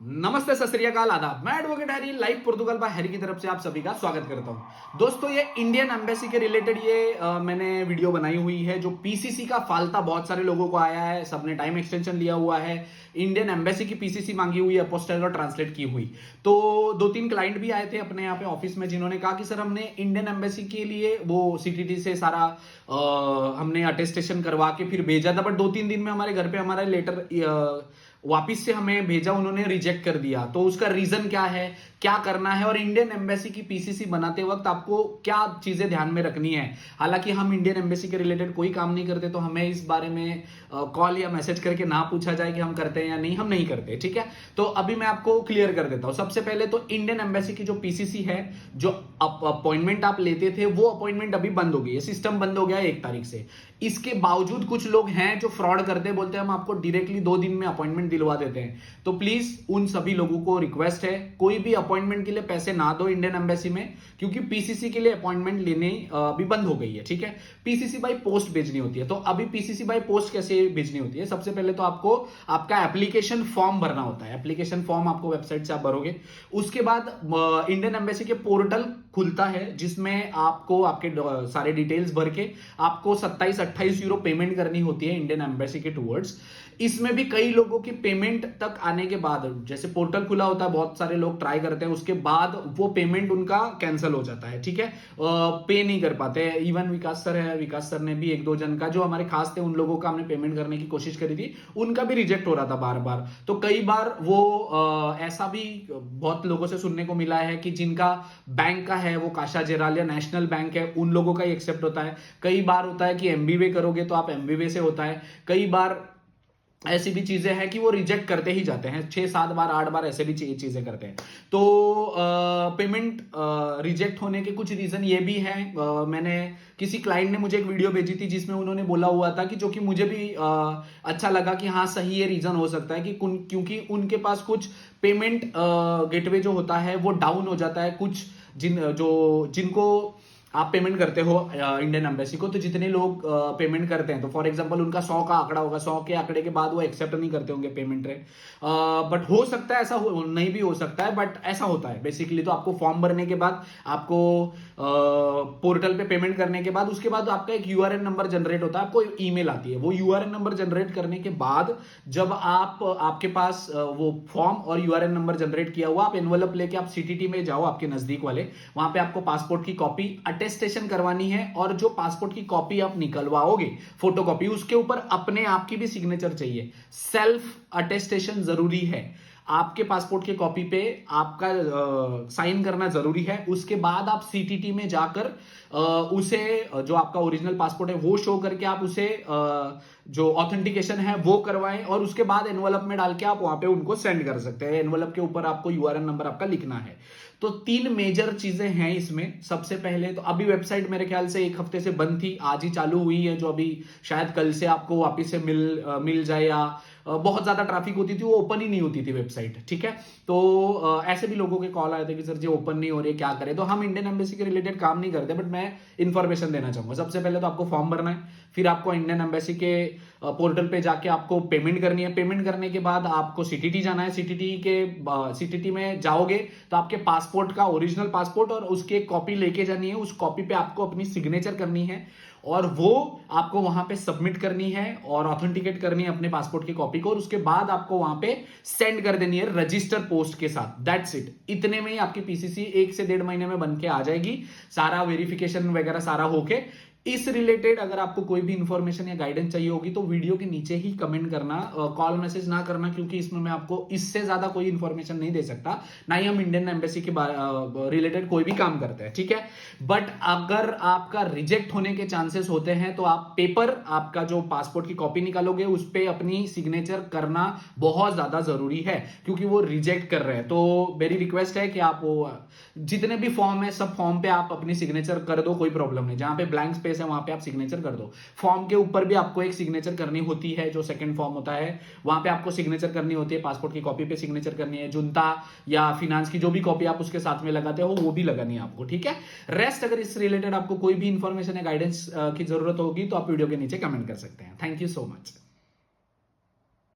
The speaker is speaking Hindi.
नमस्ते, सत श्री अकाल, आदाब। मैं advocate Harry, live Portugal bye Harry की तरफ से आप सभी का स्वागत करता हूं। दोस्तों, ये इंडियन एम्बेसी के रिलेटेड मैंने वीडियो बनाई हुई है। जो पीसीसी का फालता बहुत सारे लोगों को आया है, सबने टाइम एक्सटेंशन लिया हुआ है, इंडियन एम्बेसी की पीसीसी मांगी हुई है, अपोस्टाइल और ट्रांसलेट की हुई। तो 2-3 क्लाइंट भी आए थे अपने यहाँ पे ऑफिस में, जिन्होंने कहा कि सर हमने इंडियन एम्बेसी के लिए वो सीटीटी से सारा हमने अटेस्टेशन करवा के फिर भेजा था, बट 2-3 दिन में हमारे घर पे हमारा लेटर वापिस से हमें भेजा, उन्होंने रिजेक्ट कर दिया। तो उसका रीजन क्या है, क्या करना है, और इंडियन एम्बेसी की पीसीसी बनाते वक्त आपको क्या चीजें ध्यान में रखनी है। हालांकि हम इंडियन एम्बेसी के रिलेटेड कोई काम नहीं करते, तो हमें इस बारे में कॉल या मैसेज करके ना पूछा जाए कि हम करते हैं या नहीं, हम नहीं करते। ठीक है, तो अभी मैं आपको क्लियर कर देता हूं। सबसे पहले तो इंडियन एम्बेसी की जो पीसीसी है, जो अपॉइंटमेंट आप लेते थे, वो अपॉइंटमेंट अभी बंद हो गई है, सिस्टम बंद हो गया है 1 तारीख से। इसके बावजूद कुछ लोग हैं जो फ्रॉड करते हैं, बोलते हैं हम आपको डायरेक्टली 2 दिन में अपॉइंटमेंट दिलवा देते हैं। तो प्लीज उन सभी लोगों को रिक्वेस्ट है, कोई भी अपॉइंटमेंट के लिए पैसे ना दो इंडियन एम्बेसी में, क्योंकि पीसीसी के लिए अपॉइंटमेंट लेने भी बंद हो गई है। ठीक है, पीसीसी बाय पोस्ट भेजनी होती है। तो अभी पीसीसी बाय पोस्ट कैसे भेजनी होती है? सबसे पहले तो आपको आपका एप्लीकेशन फॉर्म भरना होता है। एप्लीकेशन फॉर्म आपको वेबसाइट से आप भरोगे, उसके बाद इंडियन एम्बेसी के पोर्टल खुलता है, जिसमें आपको आपके सारे डिटेल्स भर के आपको 27-28 यूरो पेमेंट करनी होती है इंडियन एम्बेसी के टूवर्ड्स। इसमें भी कई लोगों की पेमेंट तक आने के बाद, जैसे पोर्टल खुला होता है, बहुत सारे लोग ट्राई करते हैं, उसके बाद वो पेमेंट उनका कैंसिल हो जाता है। ठीक है, पे नहीं कर पाते। इवन विकास सर है, विकास सर ने भी 1-2 जन का, जो हमारे खास थे, उन लोगों का हमने पेमेंट करने की कोशिश करी थी, उनका भी रिजेक्ट हो रहा था बार बार। तो कई बार वो ऐसा भी बहुत लोगों से सुनने को मिला है कि जिनका बैंक का है, वो काशा जेराल या नेशनल बैंक है, उन लोगों का ही एक्सेप्ट होता है। कई बार होता है कि एमबीवे करोगे तो आप एमबीवे से होता है। कई बार ऐसी भी चीजें हैं कि वो रिजेक्ट करते ही जाते हैं, 6-7 बार 8 बार ऐसे भी चीजें करते हैं। तो पेमेंट रिजेक्ट होने के कुछ रीजन ये भी हैं। मैंने किसी क्लाइंट ने मुझे एक वीडियो भेजी थी, जिसमें उन्होंने बोला हुआ था कि, जो कि मुझे भी अच्छा लगा कि हाँ सही ये रीजन हो सकता है कि क्योंकि उनके पास कुछ पेमेंट गेटवे जो होता है वो डाउन हो जाता है। कुछ जिनको आप पेमेंट करते हो इंडियन एम्बेसी को, तो जितने लोग पेमेंट करते हैं, तो फॉर एग्जांपल उनका 100 का आंकड़ा होगा, 100 के आंकड़े के बाद वो एक्सेप्ट नहीं करते होंगे पेमेंट रे। बट हो सकता है ऐसा नहीं भी हो सकता है, बट ऐसा होता है बेसिकली। तो आपको फॉर्म भरने के बाद, आपको पोर्टल पे पेमेंट करने के बाद, उसके बाद आपका एक यूआरएन नंबर जनरेट होता है, आपको ईमेल आती है। वो यूआरएन नंबर जनरेट करने के बाद, जब आपके पास वो फॉर्म और यूआरएन नंबर जनरेट किया हुआ, आप एनवलप लेके आप सीटीटी में जाओ, आपके नजदीक वाले, वहां पे आपको पासपोर्ट की कॉपी अटेस्टेशन करवानी है। और जो पासपोर्ट की कॉपी आप निकलवाओगे, फोटोकॉपी, उसके ऊपर अपने आप की भी सिग्नेचर चाहिए। सेल्फ अटेस्टेशन जरूरी है। आपके पासपोर्ट की कॉपी पे आपका साइन करना जरूरी है। उसके बाद आप सीटीटी में जाकर उसे, जो आपका ओरिजिनल पासपोर्ट है वो शो करके आप उसे जो ऑथेंटिकेशन है वो करवाएं, और उसके बाद एनवलप में डाल के आप वहां पे उनको सेंड कर सकते हैं। एनवलप के ऊपर आपको यूआरएन नंबर आपका लिखना है। तो 3 मेजर चीजें हैं इसमें। सबसे पहले तो अभी वेबसाइट मेरे ख्याल से 1 हफ्ते से बंद थी, आज ही चालू हुई है, जो अभी शायद कल से आपको वापिस से मिल जाए, या बहुत ज्यादा ट्रैफिक होती थी, वो ओपन ही नहीं होती थी वेबसाइट। ठीक है, तो ऐसे भी लोगों के कॉल आए थे कि सर जी ओपन नहीं हो रही है, क्या करें। तो हम इंडियन एम्बेसी के रिलेटेड काम नहीं करते, बट मैं इंफॉर्मेशन देना चाहूंगा। सबसे पहले तो आपको फॉर्म भरना है, फिर आपको इंडियन एम्बेसी के पोर्टल पे जाके आपको पेमेंट करनी है। पेमेंट करने के बाद आपको सीटीटी जाना है। सीटीटी में जाओगे तो आपके पासपोर्ट का, ओरिजिनल पासपोर्ट और उसकी एक कॉपी लेके जानी है। उस कॉपी पे आपको अपनी सिग्नेचर करनी है, और वो आपको वहां पे सबमिट करनी है और ऑथेंटिकेट करनी है अपने पासपोर्ट की कॉपी को, और उसके बाद आपको वहां पे सेंड कर देनी है रजिस्टर पोस्ट के साथ। That's it. इतने में ही आपकी पीसीसी 1 से 1.5 महीने में बन के आ जाएगी, सारा वेरिफिकेशन वगैरह सारा होके। इस रिलेटेड अगर आपको कोई भी इंफॉर्मेशन या गाइडेंस चाहिए होगी, तो वीडियो के नीचे ही कमेंट करना, कॉल मैसेज ना करना, क्योंकि इसमें मैं आपको इससे ज्यादा कोई इंफॉर्मेशन नहीं दे सकता। ना ही हम इंडियन एम्बेसी के रिलेटेड कोई भी काम करते हैं। ठीक है, बट अगर आपका रिजेक्ट होने के चांसेस होते हैं, तो आप पेपर, आपका जो पासपोर्ट की कॉपी निकालोगे, उस पर अपनी सिग्नेचर करना बहुत ज्यादा जरूरी है, क्योंकि वो रिजेक्ट कर रहे हैं। तो मेरी रिक्वेस्ट है कि आप वो जितने भी फॉर्म है, सब फॉर्म पे आप अपनी सिग्नेचर कर दो, कोई प्रॉब्लम नहीं। जहां पे ब्लैंक स्पेस है वहां पे आप सिग्नेचर कर दो। फॉर्म के ऊपर भी आपको एक सिग्नेचर करनी होती है, जो सेकंड फॉर्म होता है, वहां पे आपको सिग्नेचर करनी होती है। पासपोर्ट की कॉपी पे सिग्नेचर करनी है। जुनता या फिनांस की जो भी कॉपी आप उसके साथ में लगाते हो, वो भी लगानी है आपको। ठीक है, रेस्ट अगर इस रिलेटेड आपको कोई भी इंफॉर्मेशन या गाइडेंस की जरूरत होगी, तो आप वीडियो के नीचे कमेंट कर सकते हैं। Thank you so much.